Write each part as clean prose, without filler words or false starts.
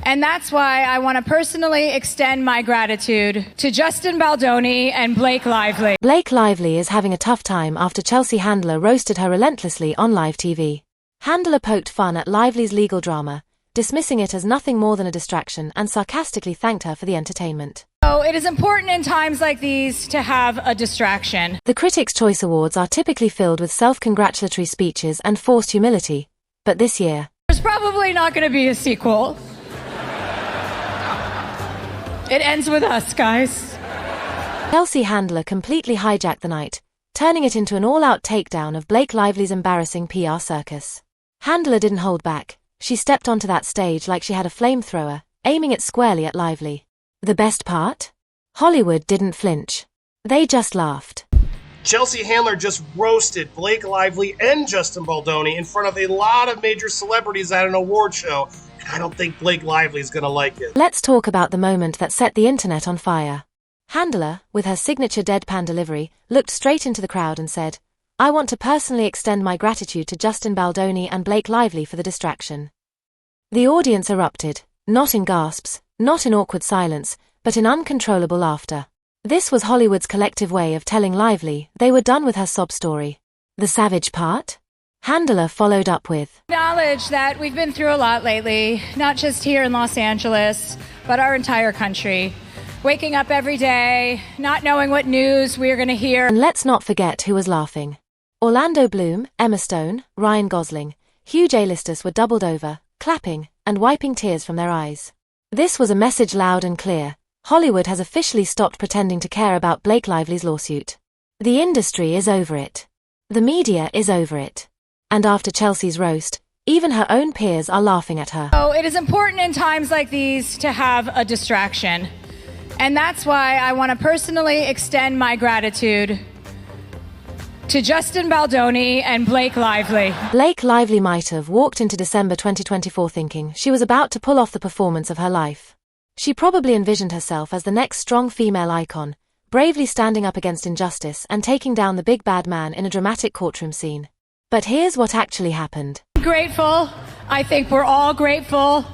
And that's why I want to personally extend my gratitude to Justin Baldoni and Blake Lively. Blake Lively is having a tough time after Chelsea Handler roasted her relentlessly on live TV. Handler poked fun at Lively's legal drama, dismissing it as nothing more than a distraction, and sarcastically thanked her for the entertainment. So it is important in times like these to have a distraction. The Critics' Choice Awards are typically filled with self-congratulatory speeches and forced humility, but this year, there's probably not going to be a sequel. It ends with us, guys. Chelsea Handler completely hijacked the night, turning it into an all-out takedown of Blake Lively's embarrassing PR circus. Handler didn't hold back. She stepped onto that stage like she had a flamethrower, aiming it squarely at Lively. The best part? Hollywood didn't flinch. They just laughed. Chelsea Handler just roasted Blake Lively and Justin Baldoni in front of a lot of major celebrities at an award show. I don't think Blake Lively is going to like it. Let's talk about the moment that set the internet on fire. Handler, with her signature deadpan delivery, looked straight into the crowd and said, "I want to personally extend my gratitude to Justin Baldoni and Blake Lively for the distraction." The audience erupted, not in gasps, not in awkward silence, but in uncontrollable laughter. This was Hollywood's collective way of telling Lively they were done with her sob story. The savage part? Handler followed up with, Acknowledge that we've been through a lot lately, not just here in Los Angeles, but our entire country. Waking up every day, not knowing what news we're going to hear. And let's not forget who was laughing. Orlando Bloom, Emma Stone, Ryan Gosling, huge A-listers were doubled over, clapping, and wiping tears from their eyes. This was a message loud and clear. Hollywood has officially stopped pretending to care about Blake Lively's lawsuit. The industry is over it. The media is over it. And after Chelsea's roast, even her own peers are laughing at her. So it is important in times like these to have a distraction. And that's why I want to personally extend my gratitude to Justin Baldoni and Blake Lively. Blake Lively might have walked into December 2024 thinking she was about to pull off the performance of her life. She probably envisioned herself as the next strong female icon, bravely standing up against injustice and taking down the big bad man in a dramatic courtroom scene. But here's what actually happened. Grateful. I think we're all grateful.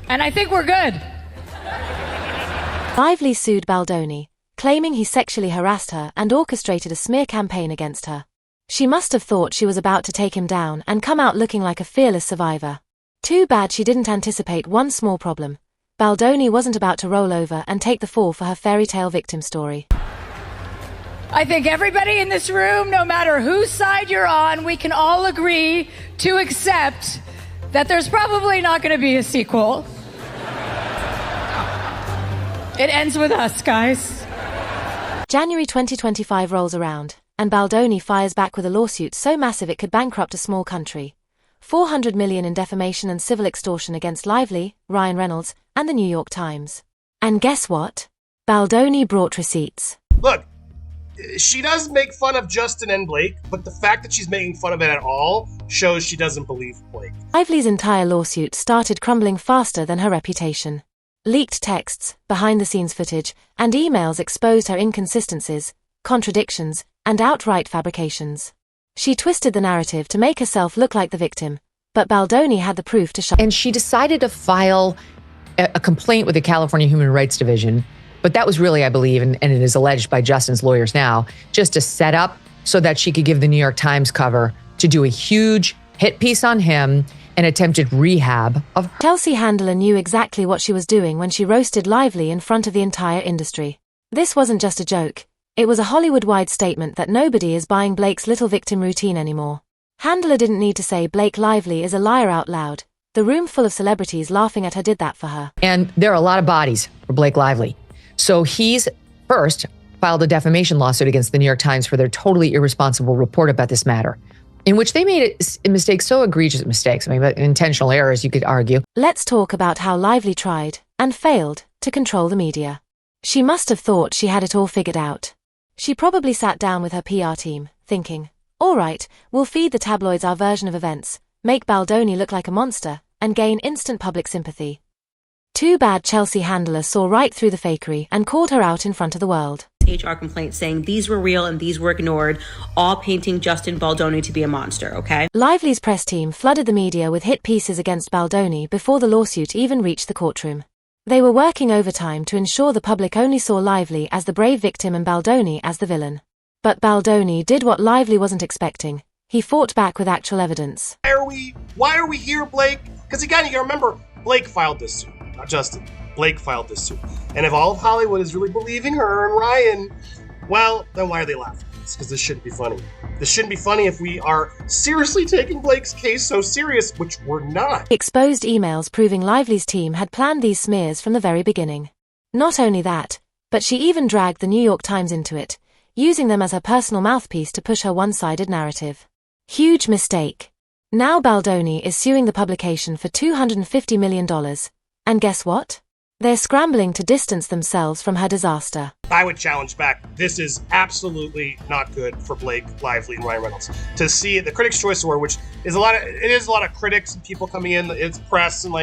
And I think we're good. Lively sued Baldoni, claiming he sexually harassed her and orchestrated a smear campaign against her. She must have thought she was about to take him down and come out looking like a fearless survivor. Too bad she didn't anticipate one small problem. Baldoni wasn't about to roll over and take the fall for her fairy tale victim story. I think everybody in this room, no matter whose side you're on, we can all agree to accept that there's probably not going to be a sequel. It ends with us, guys. January 2025 rolls around, and Baldoni fires back with a lawsuit so massive it could bankrupt a small country. $400 million in defamation and civil extortion against Lively, Ryan Reynolds, and the New York Times. And guess what? Baldoni brought receipts. Look, she does make fun of Justin and Blake, but the fact that she's making fun of it at all shows she doesn't believe Blake. Lively's entire lawsuit started crumbling faster than her reputation. Leaked texts, behind-the-scenes footage, and emails exposed her inconsistencies, contradictions, and outright fabrications. She twisted the narrative to make herself look like the victim, but Baldoni had the proof to show. And she decided to file a complaint with the California Human Rights Division, but that was really, I believe, and it is alleged by Justin's lawyers now, just a setup so that she could give the New York Times cover to do a huge hit piece on him and attempted rehab of her. Chelsea Handler knew exactly what she was doing when she roasted Lively in front of the entire industry. This wasn't just a joke. It was a Hollywood-wide statement that nobody is buying Blake's little victim routine anymore. Handler didn't need to say Blake Lively is a liar out loud. The room full of celebrities laughing at her did that for her. And there are a lot of bodies for Blake Lively. So he's first filed a defamation lawsuit against the New York Times for their totally irresponsible report about this matter, in which they made a mistake, so egregious mistakes, but intentional errors, you could argue. Let's talk about how Lively tried, and failed, to control the media. She must have thought she had it all figured out. She probably sat down with her PR team, thinking, all right, we'll feed the tabloids our version of events, make Baldoni look like a monster, and gain instant public sympathy. Too bad Chelsea Handler saw right through the fakery and called her out in front of the world. HR complaint saying these were real and these were ignored, all painting Justin Baldoni to be a monster, okay? Lively's press team flooded the media with hit pieces against Baldoni before the lawsuit even reached the courtroom. They were working overtime to ensure the public only saw Lively as the brave victim and Baldoni as the villain. But Baldoni did what Lively wasn't expecting. He fought back with actual evidence. Why are we here, Blake? Because again, you gotta remember, Blake filed this suit, not Justin. Blake filed this suit. And if all of Hollywood is really believing her and Ryan, well, then why are they laughing? It's because this shouldn't be funny. This shouldn't be funny if we are seriously taking Blake's case so serious, which we're not. Exposed emails proving Lively's team had planned these smears from the very beginning. Not only that, but she even dragged the New York Times into it, using them as her personal mouthpiece to push her one-sided narrative. Huge mistake. Now Baldoni is suing the publication for $250 million. And guess what? They're scrambling to distance themselves from her disaster. I would challenge back. This is absolutely not good for Blake Lively and Ryan Reynolds. To see the Critics' Choice Award, which is a lot of critics and people coming in, it's press and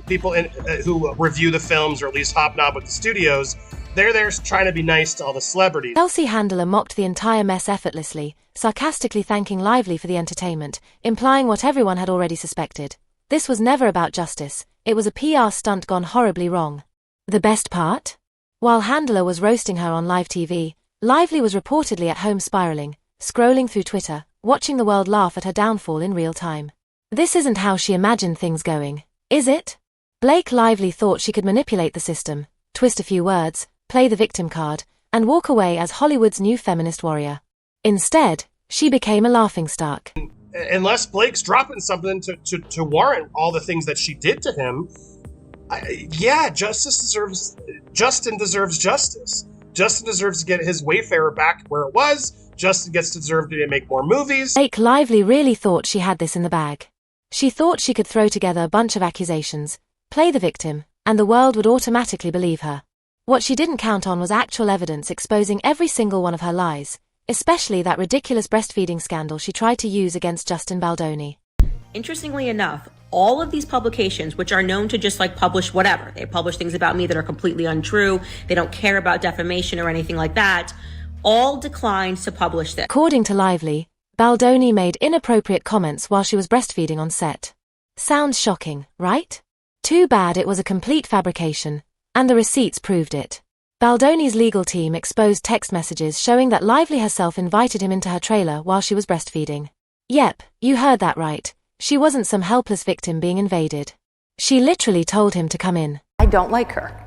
people who review the films or at least hobnob with the studios. They're there trying to be nice to all the celebrities. Chelsea Handler mocked the entire mess effortlessly, sarcastically thanking Lively for the entertainment, implying what everyone had already suspected. This was never about justice. It was a PR stunt gone horribly wrong. The best part? While Handler was roasting her on live TV, Lively was reportedly at home spiraling, scrolling through Twitter, watching the world laugh at her downfall in real time. This isn't how she imagined things going, is it? Blake Lively thought she could manipulate the system, twist a few words, play the victim card, and walk away as Hollywood's new feminist warrior. Instead, she became a laughingstock. Unless Blake's dropping something to warrant all the things that she did to him, Justin deserves justice. Justin deserves to get his Wayfarer back where it was. Justin gets to deserve to make more movies. Blake Lively really thought she had this in the bag. She thought she could throw together a bunch of accusations, play the victim, and the world would automatically believe her. What she didn't count on was actual evidence exposing every single one of her lies, especially that ridiculous breastfeeding scandal she tried to use against Justin Baldoni. Interestingly enough, all of these publications, which are known to just publish whatever, they publish things about me that are completely untrue, they don't care about defamation or anything like that, all declined to publish this. According to Lively, Baldoni made inappropriate comments while she was breastfeeding on set. Sounds shocking, right? Too bad it was a complete fabrication, and the receipts proved it. Baldoni's legal team exposed text messages showing that Lively herself invited him into her trailer while she was breastfeeding. Yep, you heard that right. She wasn't some helpless victim being invaded. She literally told him to come in. I don't like her.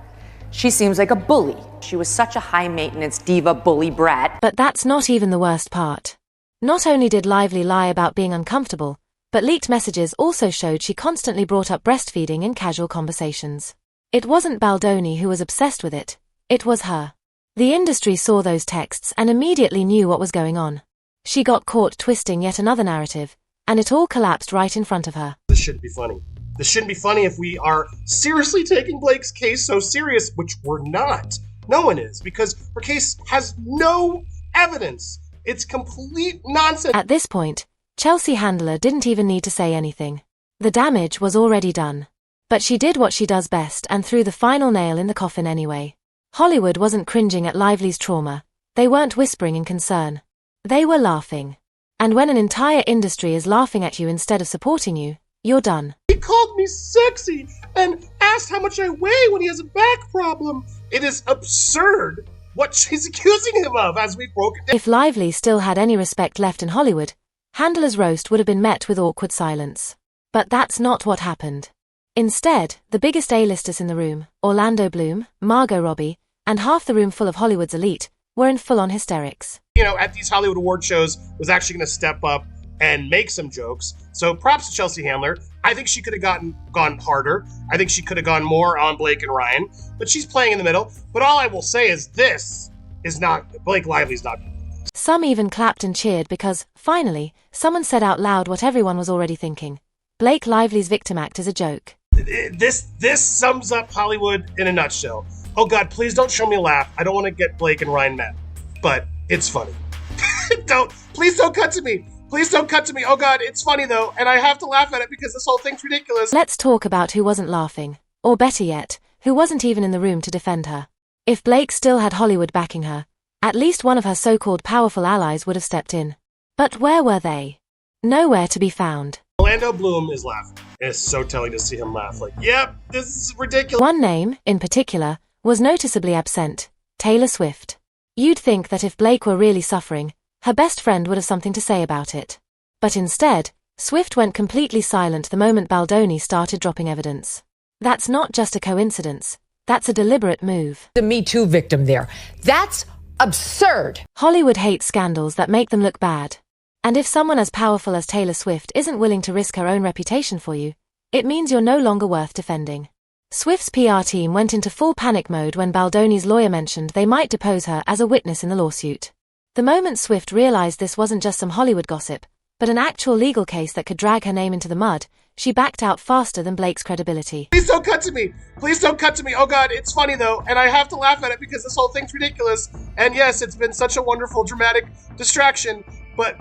She seems like a bully. She was such a high-maintenance diva bully brat. But that's not even the worst part. Not only did Lively lie about being uncomfortable, but leaked messages also showed she constantly brought up breastfeeding in casual conversations. It wasn't Baldoni who was obsessed with it. It was her. The industry saw those texts and immediately knew what was going on. She got caught twisting yet another narrative, and it all collapsed right in front of her. This shouldn't be funny. This shouldn't be funny if we are seriously taking Blake's case so serious, which we're not. No one is, because her case has no evidence. It's complete nonsense. At this point, Chelsea Handler didn't even need to say anything. The damage was already done. But she did what she does best and threw the final nail in the coffin anyway. Hollywood wasn't cringing at Lively's trauma. They weren't whispering in concern. They were laughing. And when an entire industry is laughing at you instead of supporting you, you're done. He called me sexy and asked how much I weigh when he has a back problem. It is absurd what she's accusing him of, as we've broken down. If Lively still had any respect left in Hollywood, Handler's roast would have been met with awkward silence. But that's not what happened. Instead, the biggest A-listers in the room, Orlando Bloom, Margot Robbie, and half the room full of Hollywood's elite, were in full-on hysterics. At these Hollywood award shows, was actually going to step up and make some jokes. So props to Chelsea Handler. I think she could have gone harder. I think she could have gone more on Blake and Ryan, but she's playing in the middle. But all I will say is this is not, Blake Lively's not. Some even clapped and cheered because, finally, someone said out loud what everyone was already thinking. Blake Lively's victim act is a joke. This sums up Hollywood in a nutshell. Oh God, please don't show me a laugh. I don't want to get Blake and Ryan mad, but it's funny. Please don't cut to me. Please don't cut to me. Oh God, it's funny though, and I have to laugh at it because this whole thing's ridiculous. Let's talk about who wasn't laughing, or better yet, who wasn't even in the room to defend her. If Blake still had Hollywood backing her, at least one of her so-called powerful allies would have stepped in. But where were they? Nowhere to be found. Orlando Bloom is laughing. It's so telling to see him laugh. Like, yep, this is ridiculous. One name, in particular, was noticeably absent: Taylor Swift. You'd think that if Blake were really suffering, her best friend would have something to say about it. But instead, Swift went completely silent the moment Baldoni started dropping evidence. That's not just a coincidence. That's a deliberate move. The Me Too victim there. That's absurd. Hollywood hates scandals that make them look bad. And if someone as powerful as Taylor Swift isn't willing to risk her own reputation for you, it means you're no longer worth defending. Swift's PR team went into full panic mode when Baldoni's lawyer mentioned they might depose her as a witness in the lawsuit. The moment Swift realized this wasn't just some Hollywood gossip, but an actual legal case that could drag her name into the mud, she backed out faster than Blake's credibility. Please don't cut to me. Please don't cut to me. Oh God, it's funny though, and I have to laugh at it because this whole thing's ridiculous. And yes, it's been such a wonderful, dramatic distraction, but